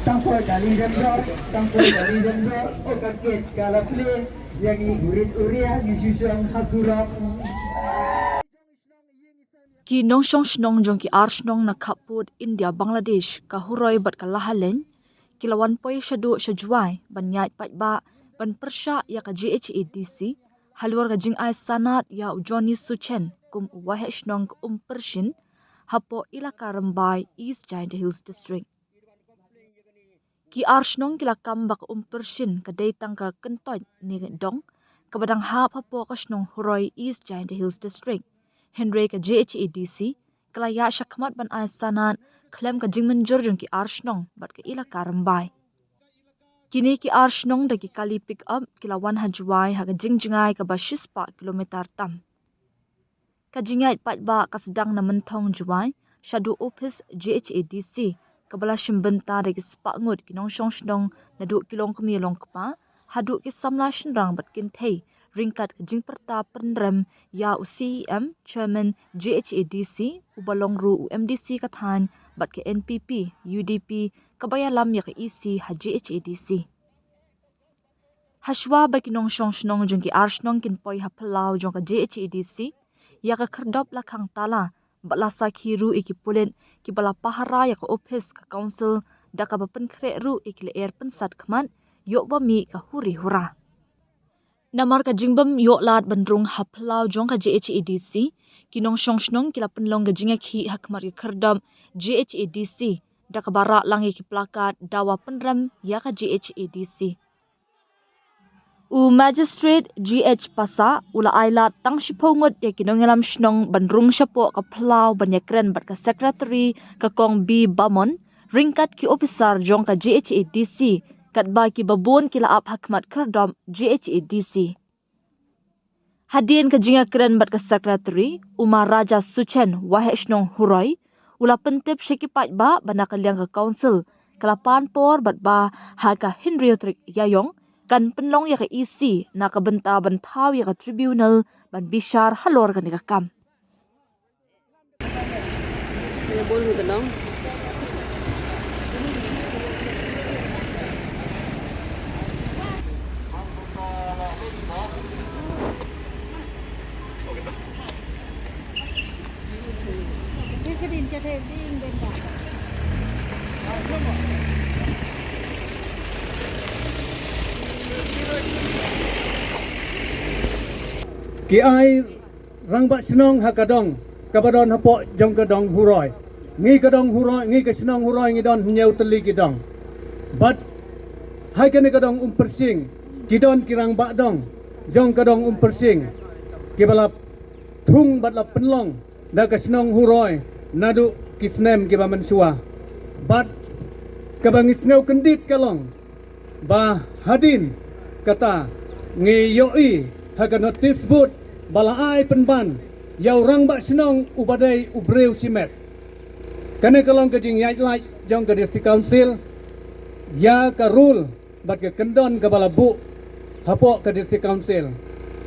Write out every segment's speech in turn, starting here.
Tampol kali jendor, o kaget kalaple, yang gurit uria, gisusang hasurap. Ki nongshong shnong jong ki arshnong na kaput India Bangladesh ka huroi bat ka lahalen ki lawan poi shadu shajwai ban nyait pat ba ban persha ya ka GHADC halwar ka jing ai sanat ya Johnny Suchen kum wahe shnong pershin hapo ilaka Rambai East Giant Hills District ki arshnong ki lakam bak pershin ka datang ka kentoy ni dong ka badang hap hapo ka shnong huroi East Giant Hills District Henry ka GHADC kelaya syakmat ban ai sanat klem ka jingmen jorjong ki arshnong bat ka ila karambai kini ki arshnong da ki kali pick up kilawan hajwai ha ka jingjingai ka bashispa kilometer tam ka jingai pat ba ka sedang na mentong juai shadu office GHADC kabala shimbenta da ki spa ngut ki nongshong shnong na du kilong kemilong kpa hadu ki samla shinrang bat kin thei ringkat jing perta penrem ya CEM chairman GHADC ubalong ru UMDC kathan bat ke NPP UDP kabaya lam ya ke EC ha GHADC hashwa ba kinong shong shnong jong ki arshnong kin poi ha plau jong ka GHADC ya ka khardop la khang tala bala sakhiru ikipulen ki bala pahara ya ka office ka council da ka bapen khre ru ikle air pensat khman yo ba mi ka huri hura namar ka jingbam yo lat bandrung haplau jong ka GHADC kinong shong shnong kila penlong ga jinga khi hakmar ki khardam GHADC da ka bara langi ki plakat dawa penram ya ka GHADC u magistrate GH pasa ula ailat tang shipongot ya kinong elam shnong bandrung shapo ka plau banyakren bat ka secretary ka kong B Bamon ringkat ki officer jong ka GHADC kat ba ki babon kila ap hakmat kardom GHADC hadien ka jinga kren bat ka secretary Umar Raja Suchen waheshnong huroi ula pentep shekipat ba banakaliang ka council kalapan por bat ba ha ka Henryotrik Yayong kan penlong ya ka EC na ka benta bantaw ya ka tribunal ban bishar halor ka ni ka kam boleh tenang. Ki ai rangbat senong hakadong kabadon hapo jong kadong huroi ngi kadong huroi ngi ka senong huroi ngi don nyau teli kidong bat hai kene kadong persing kidon kirang bak dong jong kadong persing kibalap thung bat la penlong da ka senong huroi nadu kisnem kiba mensua bat kabang isneu kendit kalong ba hadin kata ngi yoi haga notis bud bala ai penban yau rang bak senong ubadai ubreu simet kane kalong ke jing yai lai jong ke district council ya ka rule bat ke kendon ke bala bu hapo ke district council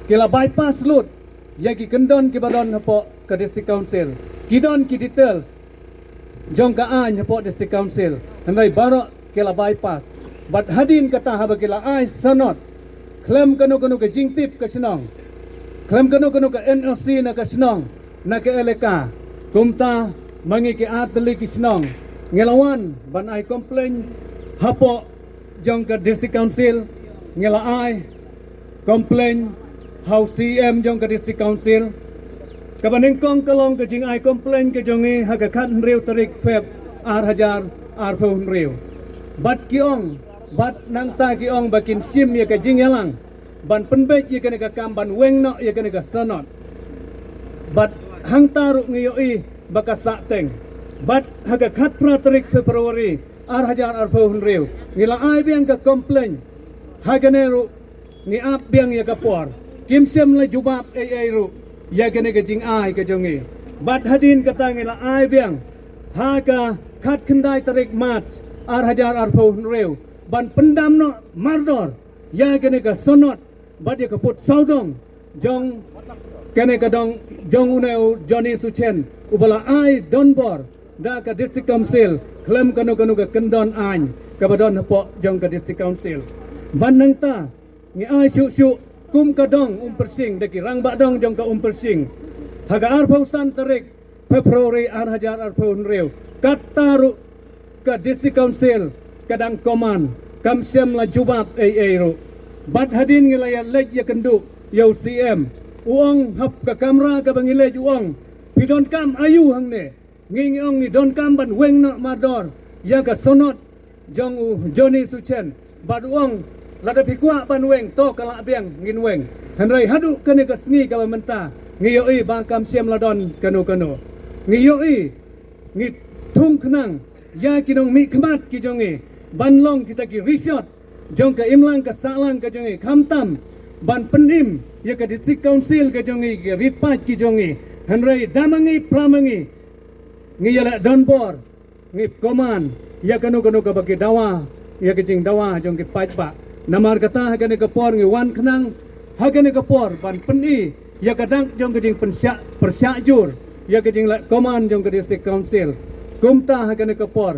kila bypass lut ya ki kendon ke badon hapo ke district council kidon ki details jong ka an hapo district council handai barok kila bypass bat hadin kata haba kila ai sanot klaim kanu ke jingtip ke senong klaim kanu ke NOC na ke senong na ke eleka kumta mangi ke atli ke senong ngelawan ban ai komplain hapo jong ke district council ngela ai komplain how CM jong ke district council kabaning kong kalong ke jing ai komplain ke jongi ha ke khat rew tarik feb ar hajar ar phun rew bat kiong bat nang ta ki ong bakin sim ya ka jingelang ban penbet ya ka kam ban weng no ya ka sanot bat hang taru ngiyoi baka sateng bat haga khat pratrik February ar hajar ar phun rew ngila ai biang ka komplain haga neru ni ap biang ya ka por kim sem la jubab ai ru ya ka jing ai ka jongi bat hadin kata ngila ai biang haga khat kendai tarik mat ar hajar ar phun rew ban pendam no mardor ya kene ka sonot bat ya ka put saudong jong kene ka dong jong uneu Johnny Suchen ubala ai donbor da ka district council klem kanu ka kendon an ka badon hapo jong ka district council ban nang ta ngi ai syu kum ka dong persing daki rang ba dong jong ka persing haga arpau san tarik Februari 2024 kataru ka district council kadang koman kam siam la jubat ru bat hadin ngilaya lej ya kendu yau CM uang hap ka kamera ka bangilej uang pidon kam ayu hang ne ngi ong ni don kam ban weng no mador ya ka sonot jong u Johnny Suchen bat uang lada pikwa ban weng to kala biang ngin weng hanrai hadu kene ka sngi ka menta ngiyoi ba kam siam ladon kanu ngiyoi ngi thung khnang ya kinong mi khmat ki jongi banlong kita ki resort jong ka imlang ka salang ka jongi khamtam ban penim ya ka district council ka jongi ki ripat ki jongi hanrai damangi pramangi ngiyala donbor ngi koman ya kanu ka bagi dawa ya ka jing dawa jong ki pajba namar kata ha ka por ngi wan khnang ha ka por ban peni ya kadang jong ka jing persyak jur ya ke jing la koman jong ke district council kumta ha ke por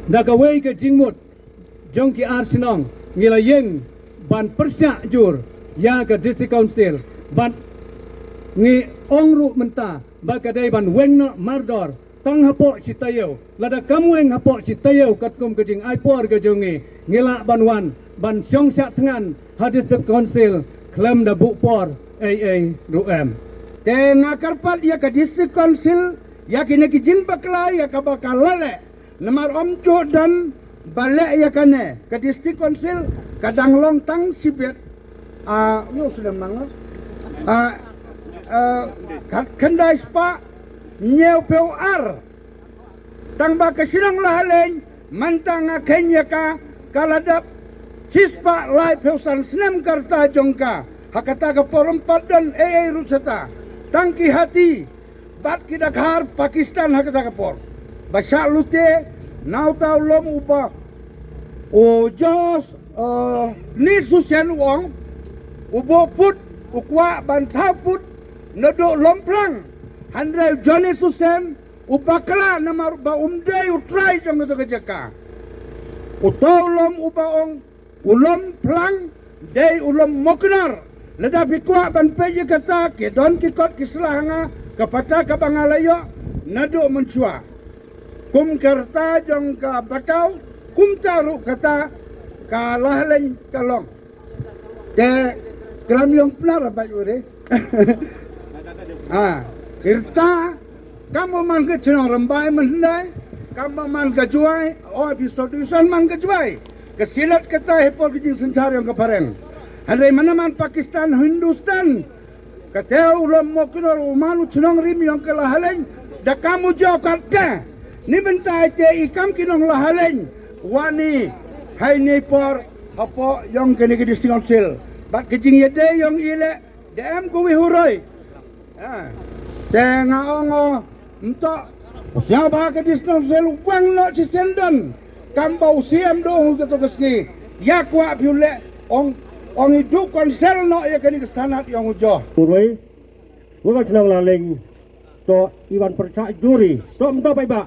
da ka wei ke jingmut jong ki arsinong ngila yeng ban persya jur ya ke district council ban ngi ongru menta ba ka dai ban wengno mardor tang hapo sitayo lada kamweng hapo sitayo kat kum ke jing ai por ke jongi ngila ban wan ban syong sya tengan ha district council klem da bu por ruem Tengah karpat ya ka district council ya kini kijin bakla ya ka bakal lale namar omco dan balik ya kane ka district council kadang long tang sibet yo sudah mango kendai spa nyeu PUR tang ba kesinang lahaleng mantang aken ya ka kaladap cispa lai peusan senem karta jongka hakata ka porompat dan rusata tangki hati bat kita khar Pakistan hakata kapor basha lute nau tau lom upa o jos ni susen wong ubo put ukwa bantau put nado lomplang handrai Johnny Susen upakala namar ba umdei utrai jong to kejaka utau lom upa ong ulom plang dei ulom moknar leda pikwa ban peje kata ke don kikot kislahanga kapata ka bangalayo nado mencua kum kerta jong ka batau kum taru kata ka lahleng kalong te kelam yung plar ba yure kerta kamu man ke cenong rembai mendai kamu man ke juai episode man ke juai kesilat kata hepol kijing sencari yang kepareng Andai mana man Pakistan, Hindustan, kateu ulam mokinor umalu cenong rim yang kelahaleng, dah kamu jauh kata, ni bentai te ikam kinong lahaleng, wani, hai ni por, apa yang kini ke district council, bat kecing yede yang ile, dem kuwi huroi, tengah ongo, entok, siapa ke district council, wang no cisenden, kambau siam doh gitu keski, ya kuat piule, ong hidup konsel no ya kini kesanat yang ujoh. Uroi, bukan senang laling to Iwan percaya juri, to entah apa iba.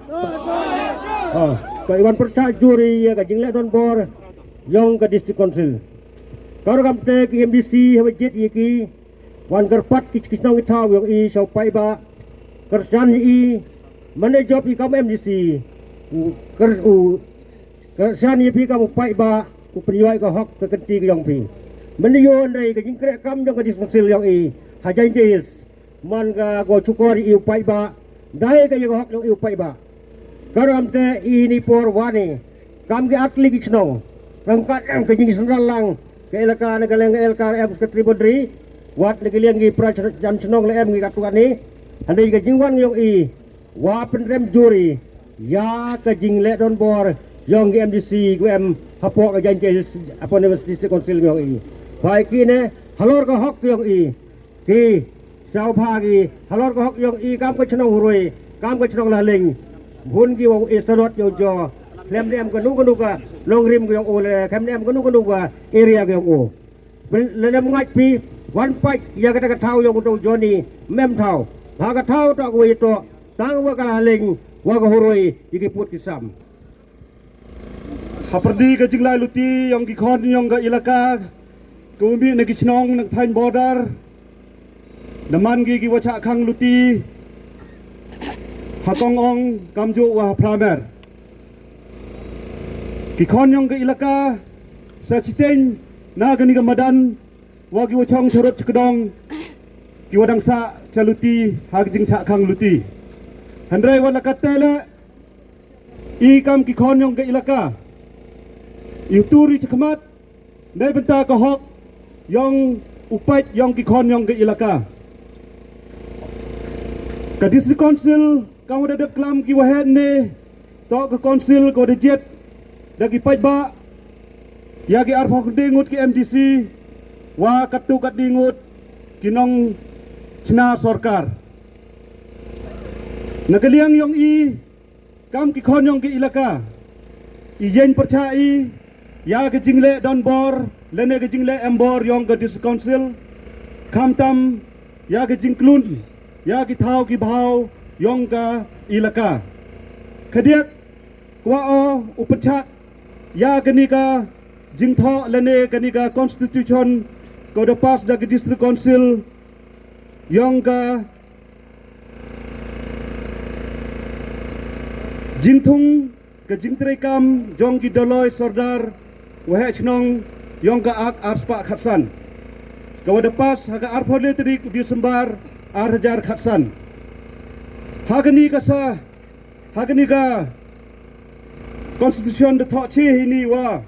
To Iwan percaya juri ya kajing le don bor, yang ke district council. Kalau kamte ke MDC hawajit iki, wan kerpat kis-kisnong itaw yang i siya pa iba, kerjaan i mana job i kamu MDC, kerjaan i pi kamu pa iba, upeniwai ke hak ke kenti ke yang pi. Meniyon dari kajing krek kam yang ke dispensel yang i hajain jahil man ka go cukor i upai ba dai ka yang hak yang i upai ba karam te ini por wani kam ke atli kisno rangkat am kajing senralang ke elaka nagaleng LKRM ke Tribodri wat nagaleng gi prajam senong le em gi katuan ni andai kajing wan yang i wa penrem juri ya kajing le don bor yang gi MDC gu em hapo ka janji apa ne district council yang i baik ini halor ka hok yang i ki sao pagi halor ka hok yang i kam ka chnong huroi kam ka chnong laling bun ki wong isalot yo jo lem dem ka nu ka long rim ka yang o le kam dem ka nu ka area ka yang o le dem ngat pi wan pai ya ka thau yang to Johnny mem thau ha ka thau to ko to tang wa kala leng wa ga horoi iki put kisam Haperdi ke jinglai luti yang ki khon yang ke ilaka kumi nagi chnong nak thain border naman gi wacha khang luti hatong ong kamjo wa pramer ki khon yang ke ilaka sa chiteng na gani ga madan wa gi wachong chorot chkedong ki wadang sa chaluti hag jing cha khang luti handrai wala katele i kam ki khon yang ke ilaka Ituri cekamat, nai benta kahok, yang upat yang kikon yang ke ilaka. Ke district council, kamu ada klam ki wahed ne, tok ke council kau ada jet, dagi pait ba, ya ki arfok dingut ki MDC, wa katu kat dingut, kinong cina sorkar. Nagaliang yang i, kam kikon yang ke ilaka, ijen percai. Ya ke jingle don bor, lene ke jingle embor yang ke district council, kamtam, ya ke jingklun, ya ke thau ki bhau yang ke ilaka. Kediak kuao upacak, ya ke nika jingtho lene ke nika constitution kau depas dari district council yang ke jingtung ke jingtrekam jong ki doloi sordar wahai chnong yang ke ak arspa khatsan kau depas haga arpole tadi di sembar arhajar khatsan hagani kasa hagani ka constitution de thochi ini wa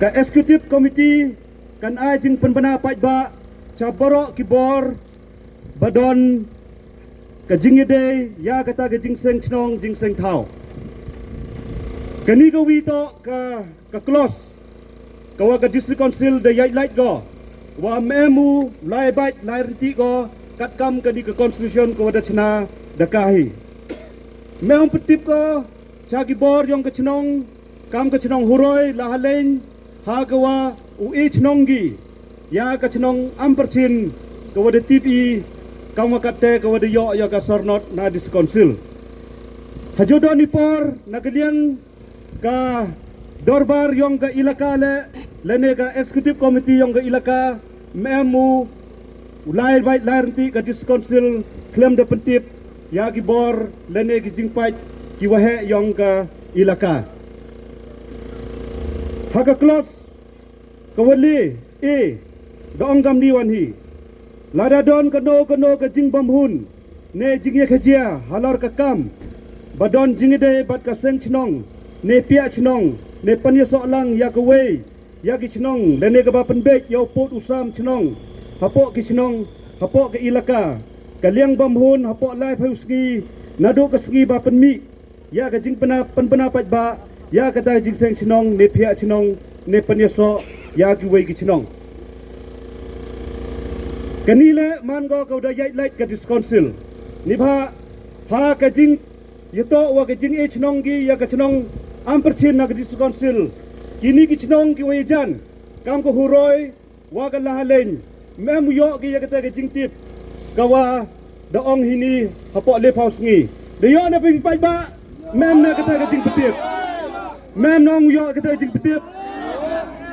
ka executive committee kan ajing penbana pai ba caboro kibor badon ka jingide ya kata ka jingseng chnong jingseng thau kani ka wito ka close kawa ka district council de yai light go wa memu lai bait lai renti go kat kam kani ka constitution ko da chna dakahi mem petip ko chagi bor yong ka chnong kam ka chnong huroi la haleng ha kawa ui chnonggi ya ka chnong amperchin ko da tipi kam kate ko da yo ya ka sornot na district council hajodo ni por nagaliang ka dorbar yang ke ilaka lene ka executive committee yang ke ilaka memu ulai baik larenti ka district council klaim de pentip ya ki bor lene ki jingpai ki wahe yang ke ilaka haka close kawali dong gam ni wan hi lada don kano ka jing bamhun ne jingye khajia halor ka kam badon jingide bat ka seng chnong ne pia chnong ne panya solang ya ke wei ya ki chnong lene ka ba penbek yo pot usam chnong hapo ki chnong hapo ke ilaka kaliang bamhun hapo lai phauski nado ka ski ba penmi ya ka jing penbana pat ba ya ka ta jing seng chnong ne pia chnong ne panya so ya ki wei ki chnong kanile man go ka da yai light ka dis council ni bha ha ka jing yato wa ka jing e chnong gi ya ka chnong amperchin na district council kini ki chnong ki wejan kam ko huroi wa ka lahalen mem yo ki ya ka jingtip kawa da ong hini hapo le paus ngi de yo na ping pai ba mem na ka jing petip mem nong yo ka jing petip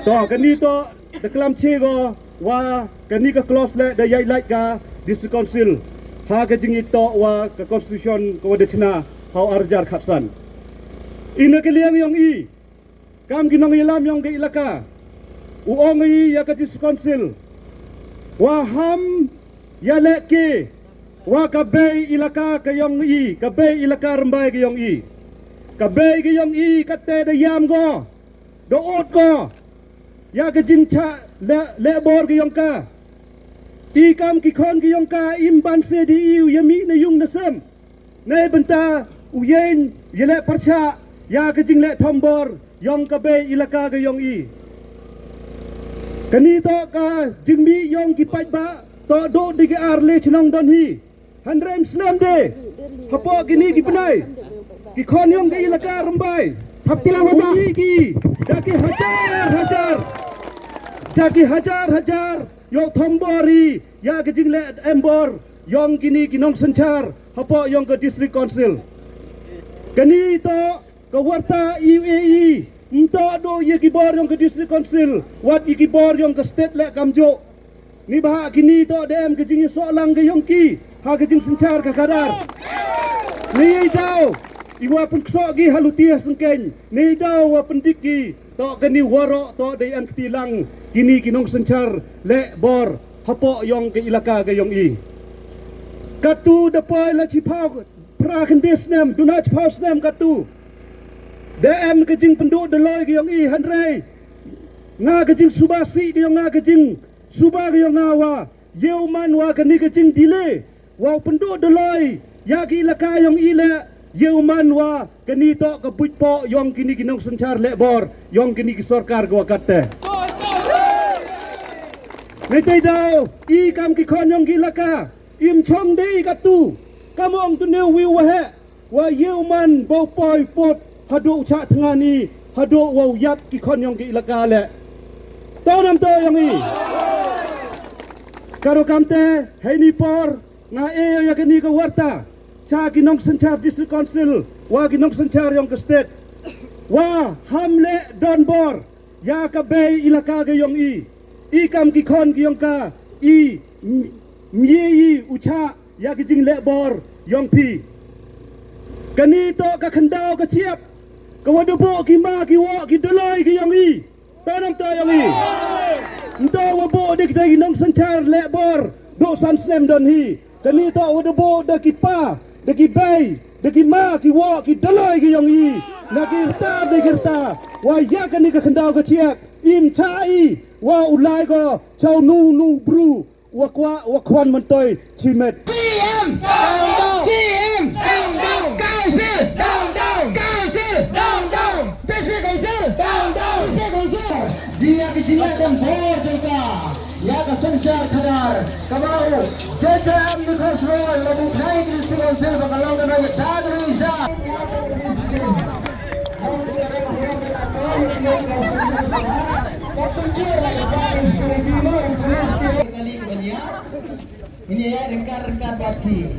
to kani to de klam che go wa kani ka close le da yai light ka district council ha ka jing ito wa ka constitution ko de china hau arjar khatsan ina kaliang yang i kam ginong ilam yang ke ilaka uong i ya ka district council wa ham ya leke wa ka bay ilaka ka yang i ka bay ilaka rambai ka yang i ka bay ka yang i ka te da yam go do ot go ya ka jincha le bor ka yang ka i kam ki khon ka yang ka imban se di iu yami na yung na sam nei benta uyen yele parcha ya ke jingle thombor yong ka be ilaka ga yong i kani to ka jingmi yong ki pai ba to do di ke arle chnong don hi handrem slam de hapo kini ki penai ki khon yong ke ilaka rambai thap tilang ba ki daki hajar yo thombori ya ke jingle embor yong kini ki nong sanchar hapo yang ke district council. Kani to ke warta UAE untuk do ye kibor yang ke district council, wat ye kibor yang ke state lek kamjo. Ni bah kini to dem ke jing soalang ke yongki, ha ke jing sencar ke kadar. Ni dau iwa pun sok gi halutia sengkeng. Ni dau wa pendiki to kani warok to dem ketilang kini kinong sencar lek bor hapo yang ke ilaka ke yong i. Katu depai la cipau pra kendis nem duna cipau nem katu. DM kejing penduk deloi ke yong i hanrei. Nga kejing subasi ke yong nga kejing suba ke yong ngawa. Yeuman wa kani kejing delay. Wa penduk deloi ya ki ilaka yong i le yeuman wa kani to ke puitpo yong kini kinong sencar lek bor yong kini ki sarkar ke wakate. Ngai dau i kam ki kon yong ki ilaka im chong dei katu kamong tu neu wiu wa he wa yeuman bau poi pot hadu cha tengani hadu wau yap ki kon yong ki ilaka le to nam to yong i karo kamte heni por nga e ya kini ke warta cha kinong sencar district council wa kinong sencar yong ke state wa hamle don bor ya ka bei ilaka ke yong i kam ki kon ki yong ka i mie ucha ya ki jing le bor yong pi kani to ka khandao ka chiap ka wadu bo ki ma ki wo ki doloi ki yong i tanam to yong i nto wa bo de ki dai nong sanchar le bor do san snem don hi kani to wadu bo de ki pa de ki bay de ki ma ki wo ki doloi ki yong i na ki ta de ki ta wa ya kani ka khandao ka chiap im chai wa ulai ko chau nu bru wa kwan man toy chimet CM CM council down district council district council dia kisila dan bor juga ya ka sanchar khadar kamau JJM ni khosrol labu thai district council bakalau na ya dadri sa ini ya rekan-rekan bakti.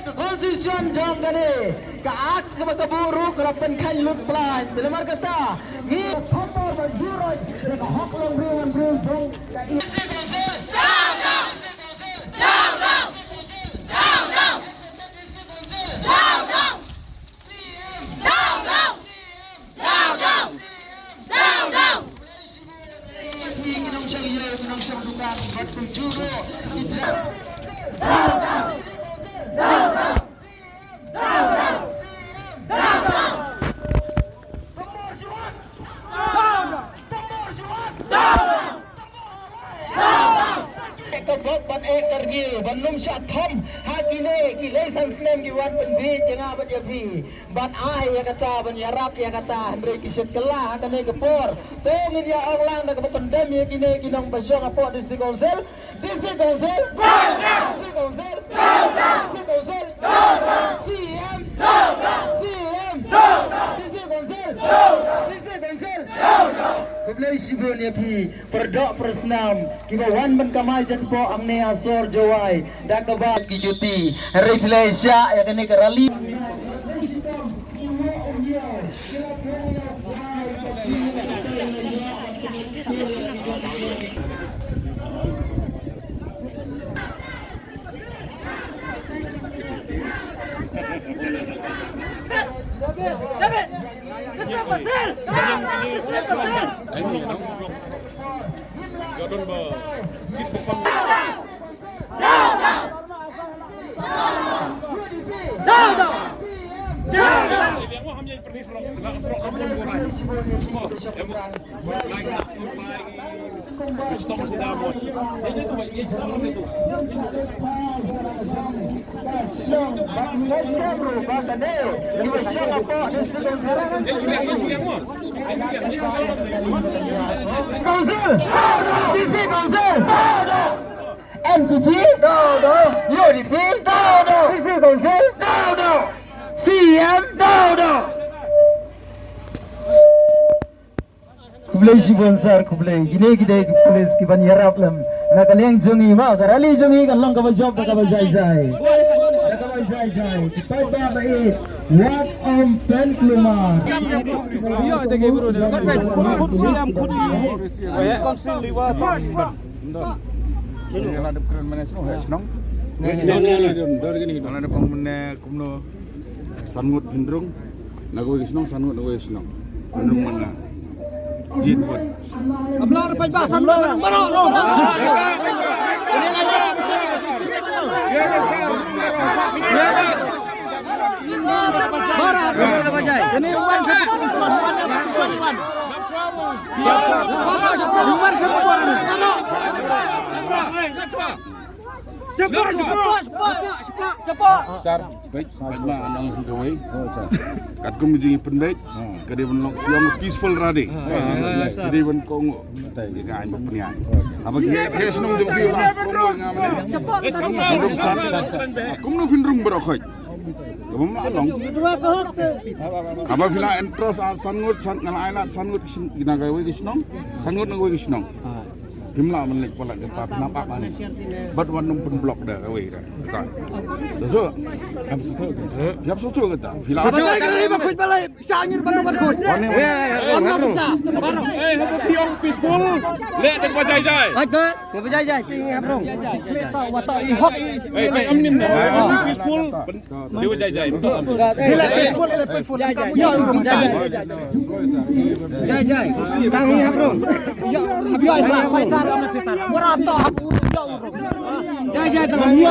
Constitution jom kane ka aks ka makaburu ka pen khan lut plas lemar kata ni thopo bajuro ka hok long riwan bung ka ban ekar gil ban lum sha thom hakine ki lesan snem ki wan pen vi jenga ban ya vi ban ai ya kata ban ya rap ya kata andre ki set kala hakane ke por to media orang na ka pendem ya kine kinong basyo ka po district council district council CM Kebelah sibuk ni pi perdok persnam kiba wan ban kamal jan po amne asor jawai dak ba ki juti refleksya ya kene kerali David! David! David! Council, DC Council, MPP, UDP, DC Council, CM, Kublai sponsor kublai gine pulis ki ban yarap lam na kaleng jongi ma karali jongi kan long kabal job ka kabal jai ki pai ba ba e wat om pen klumar Iya, ada ke bro. Kan siam kudi. Konsil liwat. Ini ada keren mana senong? Dari gini. Kalau ada pemene kumno sangut hindrung, nago senong sangut nago senong. Hindrung mana? Jin buat. Ablar pajbasan barang barang. Ini wan Sar, baik, baik anang gawe. Kat ko mujing penbaik, kadi benok yang peaceful rade. Kadi ben kongo. Tai ga ai penian. Apa ke senong jeng piu lah. Kongo ngamane. Aku nu pindrung berokoi. Gabung along. Apa vila entros sangut ngalailat sangut ginagawe kisnong. Sangut nagawe kisnong. Himla menek pala kita nampak manis. Bat wanum pun blok dah gawe dah. Tak. Sesu. Am setu. Yap setu kita. Vila. Kalau lima kuit balai, sangir bantu berkuit. Orang kita, baru. Habo tiong peaceful. Lek dek bajai jai. Betul, berjaya tinggi habrong. Kita watak ihok. Amnim dah. Peaceful. Dia bajai jai. Bila peaceful, Jai. Tangi habrong. Ya, biasa. Murata habu. Jai tangi.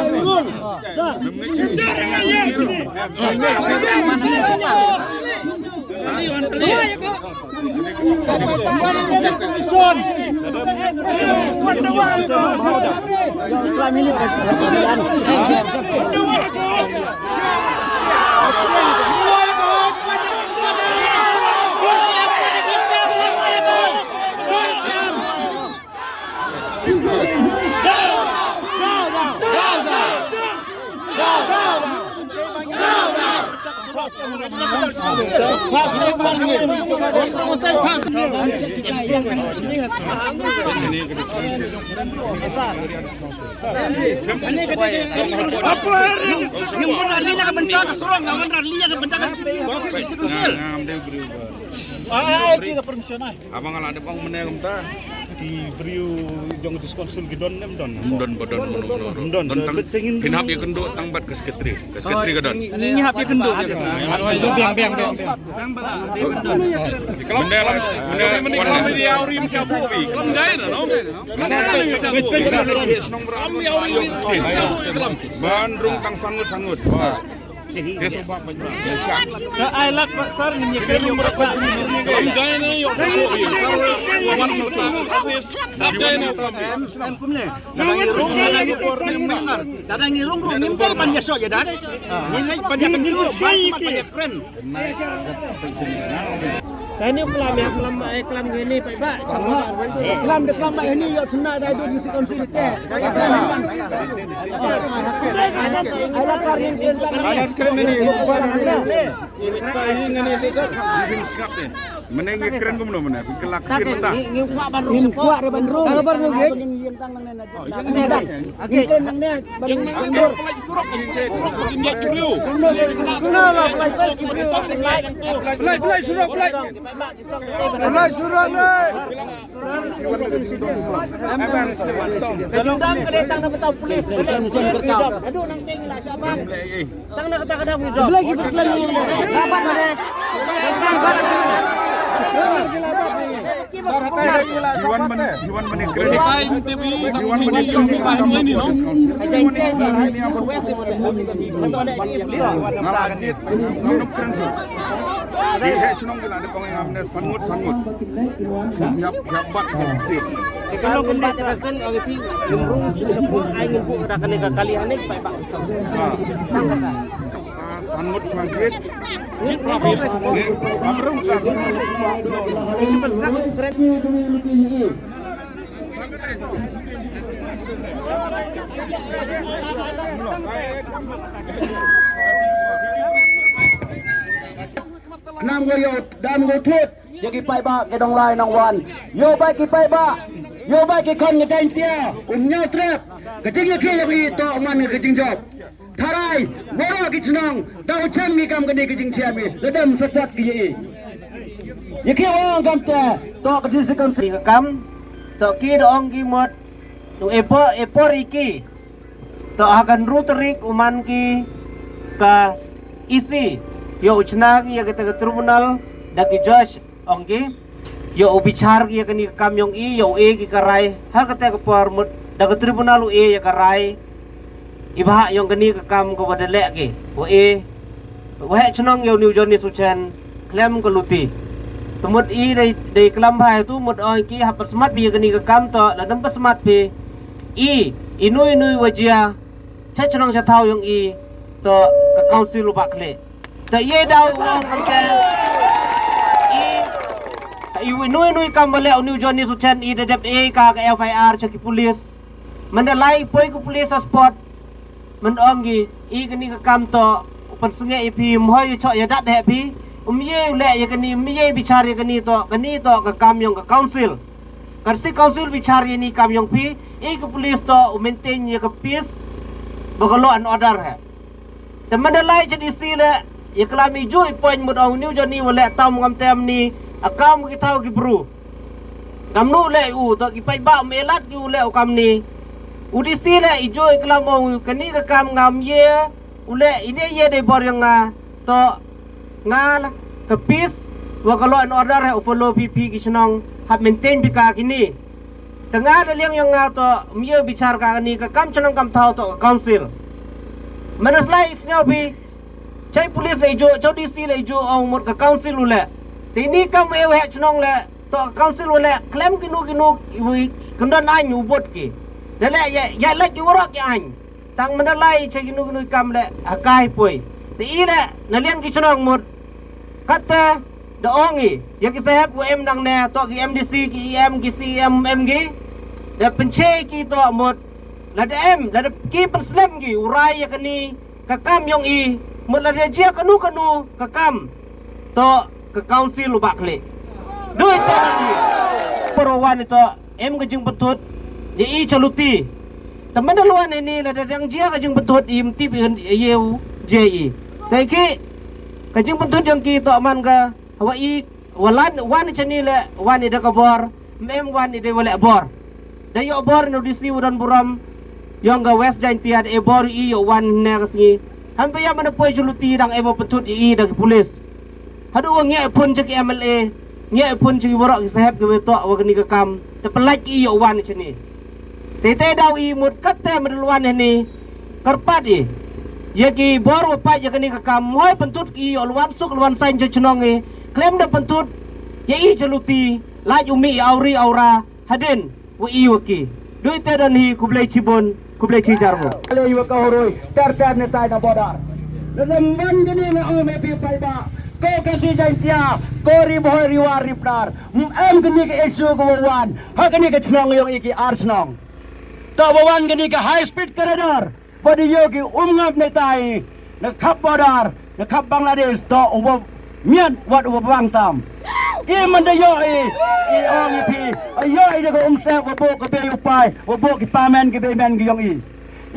Abang ala ada pang meneh kumta. Di beriu jong diskonsul gidon nem don. Don bodon menurut. Don pinhap ya kendo tangbat ke sekretari kadon. Ini hap ya kendo. Biang. Bendela Kami dia aurim siapa wi. Kelam jai no. Mana ni siapa? senong Kami aurim siapa kelam. Bandung tang sangut. Dia sobat banyak. Ai lak sar ni kiri yung berapa. Kelam jai ni yo. Wan sutu. Sabda ni Dadang ngirung minta panjang so je dah. Ini panjang ngirung panjang keren. Tani kelam gini Pak. Kelam ini yo cena dah duduk mesti konsulite. Ala karin ayat keren ni. Menengi keren kumno mana? Kelak keren tak? kuat re bandrung. Kalau bandrung yin tang nang aja. Okey nang ne bandrung. Pelaj surok India kibriu. Lah pelaj kibriu. Pelai surok. Kadang kedetang na betaw polis. Aduh nang ting lah saban. Tang na kadang lagi beslan ni. Saban mana? Saban. Kalau kembali akan oleh pi lumrung sepuluh angin bu akan kali aneh pak pak. Sanmut Swangkit. Ini progres. Amrung Cepat sekali keren. Nam go yo dam go thut ye ki pai ba ke dong lai nong wan yo bai ki pai ba yo bai ki kon ke tain tia nya trap ke jing ye ki yo ki to man ke jing job tharai boro ki chnong da chen mi kam ke ni ke jing chia mi le dam satat ki ye ki wang kam ta to ke jing se kam Si kam to ki doong ki mot tu epor iki to akan ruterik uman ki ka isi yo uchnag ya kita ke tribunal daki judge ongki yo bicar ya kani kam yong i yo e ki karai ha kata ke por mut daki tribunal e ya karai ibah yong kani ke kam ko badale ki o e wa chnong yo new journey suchen klem ko luti tumut i dei klam bhai tu mut oi ki ha pasmat bi kani ke kam to la dam pasmat bi i inui wajia cha chnong cha thau yong i to ka council ba kle ta ye daw wong kamke i nui kam bale new journey suchen i dedep e ka FIR chaki police mandalai poi ku police spot man ongi i kani ka kam to upan sungai i pi moy cho ya dat he pi ye le ye kani ye bicar ye kani to ka kam yong ka council karsi council bicar ye ni kam yong pi i ku police to maintain ye ka peace bagalo an order he te mandalai jadi sile ya kelami jui poin mudong new journey wala tam ngam tem ni akam ki tau ki bru kam nu le u to ki pai ba melat ki u le kam ni udi si le ijo kelam ong kani ka kam ngam ye ule ine ye de bor yang to ngal ke pis wa kalau an order he follow pp ki senong hab maintain bi ka kini tengah ada yang to mie bicar ka ni ka kam senong kam tau to council manas lai isnya bi cai polis le jo chau dc le jo ong mot ka council ule tini kam e he chnong le to council ule claim kinu wi kendon an ubot ki dale ya le ki worok ki an tang mandalai cai kinu kam le akai poi ti le na liang ki chnong mot kata da ongi ya ki sahab wa em dang ne to ki mdc ki em ki cm gi da penche ki to mot la da em la da ki perslam ki urai ya kani ka kam yong i mula dia jia kanu ka kam to ke council lu bakle duit tadi perwan itu em ke jing betut ye i chaluti teman luan ini la yang jia ke jing betut im tip yeu ji tai ki ke jing betut yang ki to man ka wa i walan wan chani le wan ida ka bor mem wan ida wala bor da yo bor no disi udan buram yang ga west jain tiad e bor i yo wan ne kasni hampa ya mana poi juluti dang ebo petut i dang polis hadu nge pun cek MLA nge pun cek borok sahab ke betok wa kini ke kam te pelaj i yo wan chini tete daw i mut katte medluan ni karpat i ye ki bor wa pa ye kini ke kam hoy pentut i yo luan suk luan sain je chnong i klem da pentut ye i juluti laj umi auri aura hadin wa i wa ki dui te dan hi kublai cibon kublai cijarmo ale yu ka horoi ter ne tai na bodar dalam ban gini na o me pi pai ba ko kasi jantia ko ri boy riwar ripnar em gini ke isu ko wan ha gini ke chnong yong iki arsnong to wan gini ke high speed corridor bodi yogi ngap ne tai na khap bodar na khap Bangladesh to ubo mian wat ubo bang tam ki man da yo i ong pi ayo i de ko se wo bo ko be upai wo bo ki pamen ki be men ki yong i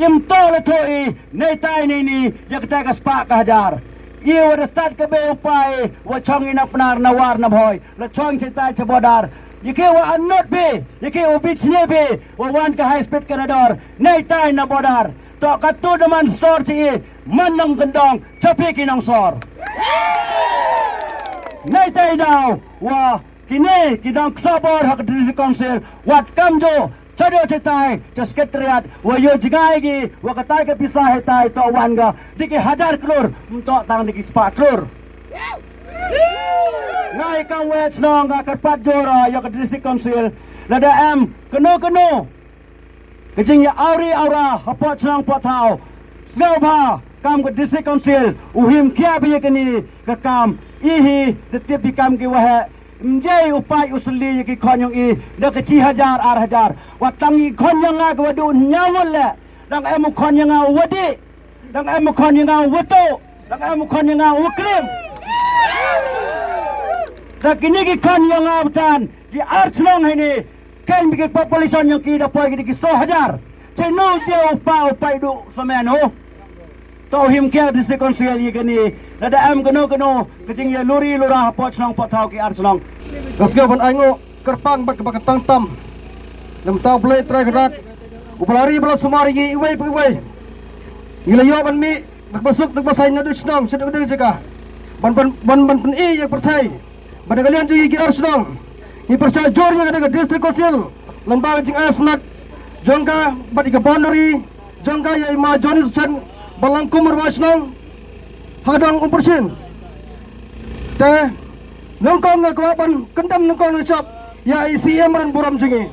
im to le to i nei tai ni ya ka ka spa ka hajar i wo da start ka be upai wo chong ina pnar na war na bhoy le chong se tai che bodar yike wo anot be yike wo bit ne be wo wan ka high speed corridor nei tai na bodar to ka tu de man sor ti man nong gendong chapi ki nong sor nei tai daw wa kini kidang sabor hak district council wat kamjo Chado cetai, sekretariat, wayo jigai gi, wakatai ke pisah hetai to wanga, diki 1,000 klur, untuk tang diki 4 klur. Ngai kang wet snong ga kerpat jora yo ke district council, lada am keno. Kejing ya auri aura, hapot snong potau, sgau ba, kam ke district council, uhim kia biye kini, ke kam, ihi, tetip di kam ki wahe, Mjai upai usli ki konyong I dak ci hajar ar hajar watangi konyong ga wadu nyawol le dang emu konyong ga wadi dang emu konyong ga wato dang emu konyong ga waklim dak ini ki konyong ga tan di archlong ini kan bi population yang ki dapoy ki 100 hajar ceno je upai du sameno tauhim kia district council ye kini nada am keno kejing ya luri lurah pot snong pot tau ki archlong Gaskiya ban aingo kerpang bat kebakat tam nam tau play try gerak upalari bala sumari gi iwai ngila yo ban mi nak masuk nak basai nadu snong sedang deng jaga ban pen I yang pertai ban kalian juga gi arsenal ni percaya jor yang ada ke district council lembang jing asnak jongka bat ke boundary jongka ya ima Johnny Suchan balangkum marwasnong hadang umpersin teh nongkong nga kawapan kendam nongkong ng shop ya ICM ran buram jingi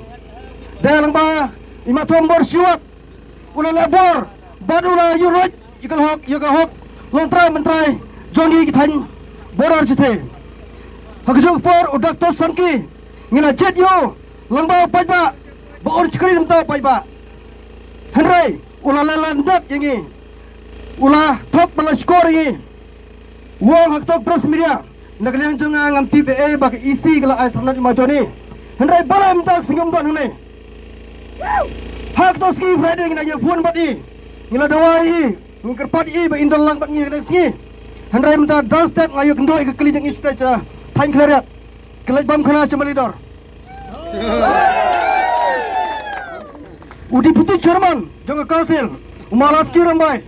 dalang ba ima tombor siwat ula labor badula yuroj ikal hok long try mentray jongi kithan borar chite hakjong por udak to sanki ngila jet yo lamba pajba boor chikri namta pajba henrai ula lalandak yangi ula thok bala skor yangi wong hak tok pros media Nagalian junga ngam TPA bak isi kala ai sanat majoni. Hendai balam tak singam don hne. Hak to ski Friday ngina ye phone badi. Ngila dawai ngker pat I ba indol lang bak ngi ngada ski. Hendai menta dance step ngayo kendo ke keli jang stage time klariat. Kelaj bam khana chemalidor. Udi putih Jerman jonga council umalas ki rambai.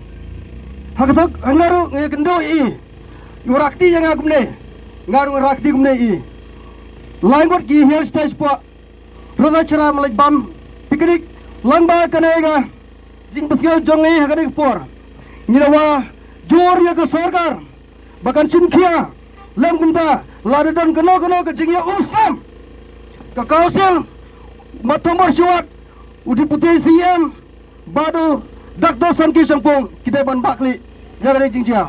Hak tok ngaru ngayo kendo I. Yurakti yang agumne. Ngaru rakti gumne I lain bot gi hill stage po roda chara malaj bam piknik langba kanega jing basyo jongi hagane por nirawa jor ya ke sarkar bahkan sinkhia lem gumta ladadan keno ke jing ya umstam ka council matomor siwat udi putih CM badu dakdo sanki sangpong kita ban bakli jagare jing cia